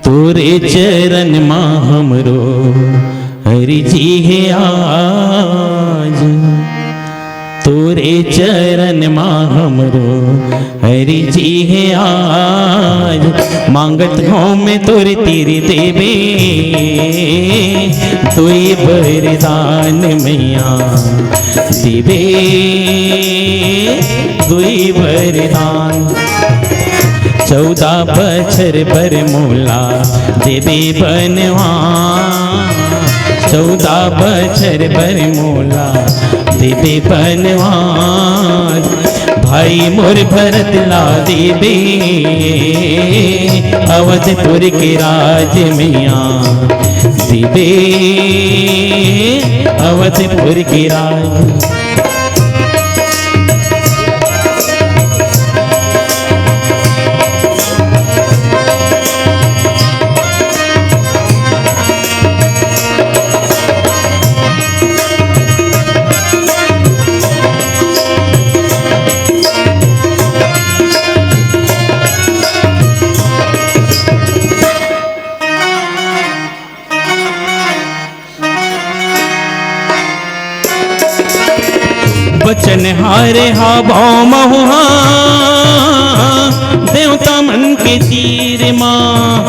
तोरे चरण मां हमरो हरि जी है आज, तोरे चरण मां हमरो हरि जी है आज। मांगत हो में तोरे तेरे देवे तुई वरदान मैया देवे तुई वरदान। 14 बछर पर मोला देवे बनवान, 14 बछर पर मोला देवे बनवान। भाई मोर भरत ला देवे अवधपुर के राज मैया देवे अवधपुर के राज। बचन हारे हा भाव महुहा देवता मन के तीर मां।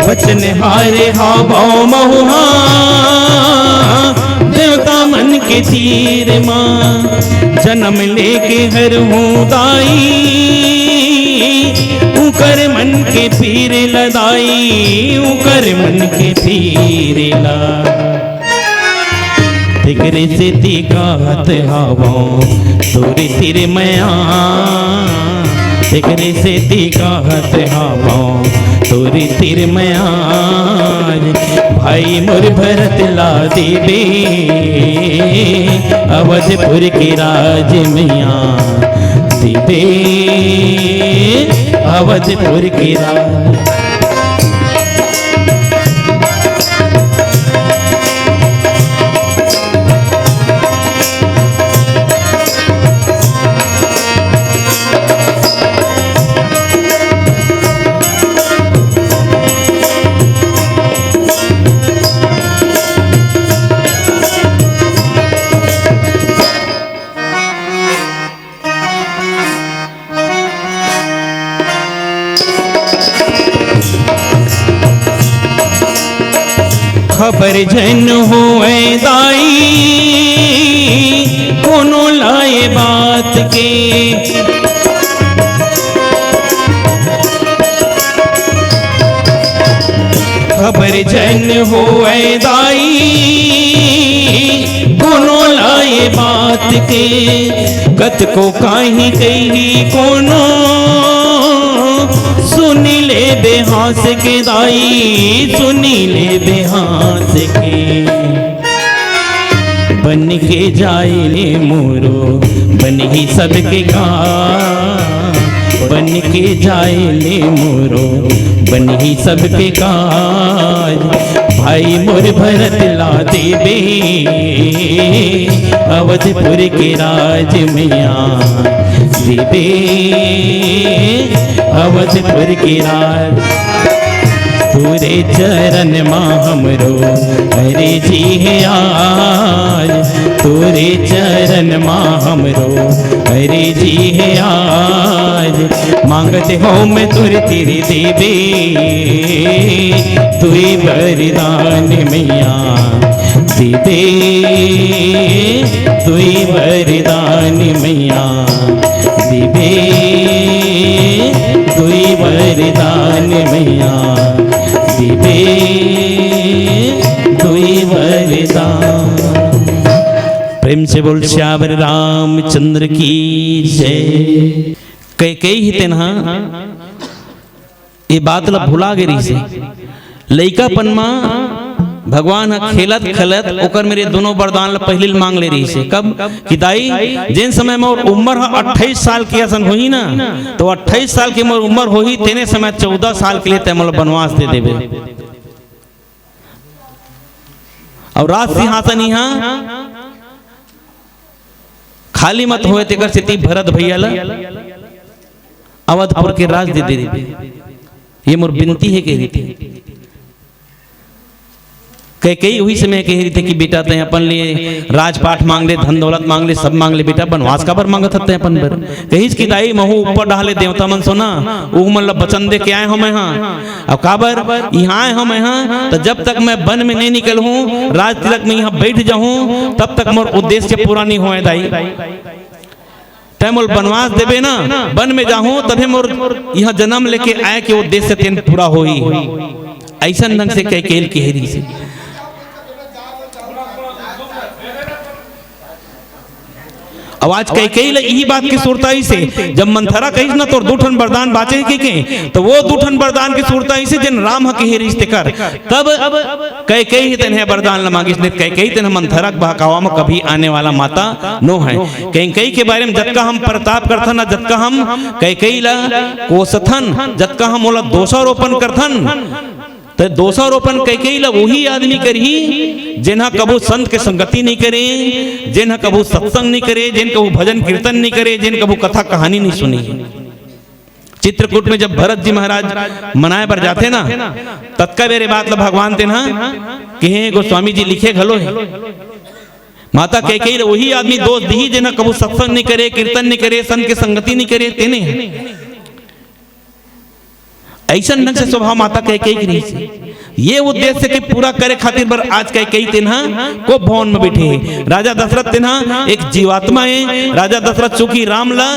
बचन हारे हा भाव महुहा देवता मन के तीर मां। जन्म लेके हर हूँ दाई उकर मन के पीर लदाई, उकर मन के पीर ला। तिगरे से तिगात हवा तोरे तिर मया, तिगरे से तिगात हवा तोरे तिर मया। भाई मोर भरत ला देवे अवधपुर के राज मैया देवे अवधपुर की राज। खबर जन होए दाई कोनो लाए बात के। खबर जन होए दाई कोनो लाए बात के। कत को काही कही कोनो सुनी ले बेहास के दाई, सुनी ले बेहास के। बन के जाए ले मोरो बन ही सबके का, बन के जाए ले मोरो बन ही सबके काज। भाई मोर भरत ला देवे अवधपुर के राज मैया देवे अवधपुर के राज। तोरे चरण मां हमरो हरि जी है आज, तोरे चरण मां हमरो हरि जी है आज। मांगते हो मैं तुरे तेरे देवे तुई वरदान मैया देवे तुई वरदान मैया देवे तुई वरदान मैया देवे तुई वरदान। प्रेम से बोल श्यावर रामचंद्र की जय। कई ही तेना ये बात ला भुला गे रही से लइकापन मां भगवान खेलत खेलत ओकर मेरे दोनों वरदान ला पहले मांग ले रही से। कब कि दाई जिन समय मोर उम्र 28 साल की असन होई ना, तो 28 साल की मोर उम्र होई तेने समय 14 साल के लिए तैमल वनवास दे देवे। और राज सिंहासन यहाँ खाली मत होए तेकर से ती भरत भैया ला अवधपुर के राज दे दे। ये मोर विनती है कह रही थी कई वही समय कह रही थी कि बेटा ते अपन लिए राजपाट मांग ले, धन दौलत मांग ले, सब मांग ले, बेटा बनवास का पर मांगत हते अपन बर। कहिस की दाई महू ऊपर डाले देवता मन सोना ऊ मन ला वचन दे के आए हम यहाँ अब काबर यहाँ आए हम यहाँ, तो जब तक मैं वन में नहीं निकल हूँ, राज तिलक में यहाँ बैठ जाऊँ, तब तक मोर उद्देश्य पूरा नहीं होए दाई। तय मोर बनवास देवे ना, वन में जाऊँ तभी मोर यहाँ जन्म लेके आए कि उद्देश्य तेन पूरा होई। ऐसा ढंग से कई केल की हेरी से आवाज कई यही बात की सुरताई से जब मंथरा कही ना तो दूठन वरदान बाचे के तो वो दूठन वरदान की सुरताई से जिन राम हक हे रिश्ते कर तब कई तन वरदान ल मांगिस ने कई तन मंथरा बहकावा में कभी आने वाला माता नो है। कई के बारे में जतका हम प्रताप करथन जतका हम कई ला कोसथन जतका हम ओला दोषारोपण करथन तो दोषारोपण कई ला वही आदमी करही जिन्हा कबू संत के संगति नहीं करे, जिन्हा कबू सत्संग नहीं करे, जिन कबू भजन कीर्तन नहीं करे, जिन कबू कथा कहानी नहीं सुनी। चित्रकूट में जब भरत जी महाराज मनाए पर जाते ना तत्का मेरे बात ला भगवान ते ना कि गोस्वामी जी लिखे घलो है माता कई वही आदमी दोष दी जिन्हा कबू सत्संग नहीं करे, कीर्तन नहीं करे, संत के संगति नहीं करे, तेने ऐसा ढंग से स्वभाव माता कई रही से ये उद्देश्य के पूरा करे खातिर बर आज कई तिन्हा को भवन में बैठे। राजा दशरथ तिन्हा एक जीवात्मा है। राजा दशरथ चूंकि राम ला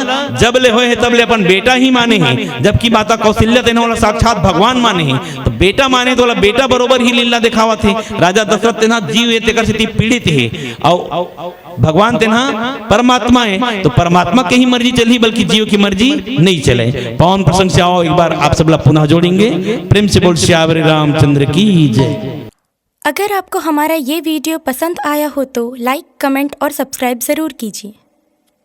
जब ले होए है तब ले अपन बेटा ही माने हैं, जबकि माता कौशल्या तिन्हा वाला साक्षात भगवान माने हैं। तो बेटा माने तो वाला बेटा बरोबर ही लीला दिखावा थे। राजा दशरथ तिन्हा जीव तेकर से पीड़ित है और भगवान तिन्हा परमात्मा है, तो परमात्मा की ही मर्जी चली बल्कि जीव की मर्जी नहीं चले। पवन प्रसंग से आओ एक बार आप सब लोग पुनः जोड़ेंगे। प्रेम से बोल श्यावरी रामचंद्र की जय। अगर आपको हमारा ये वीडियो पसंद आया हो तो लाइक, कमेंट और सब्सक्राइब ज़रूर कीजिए।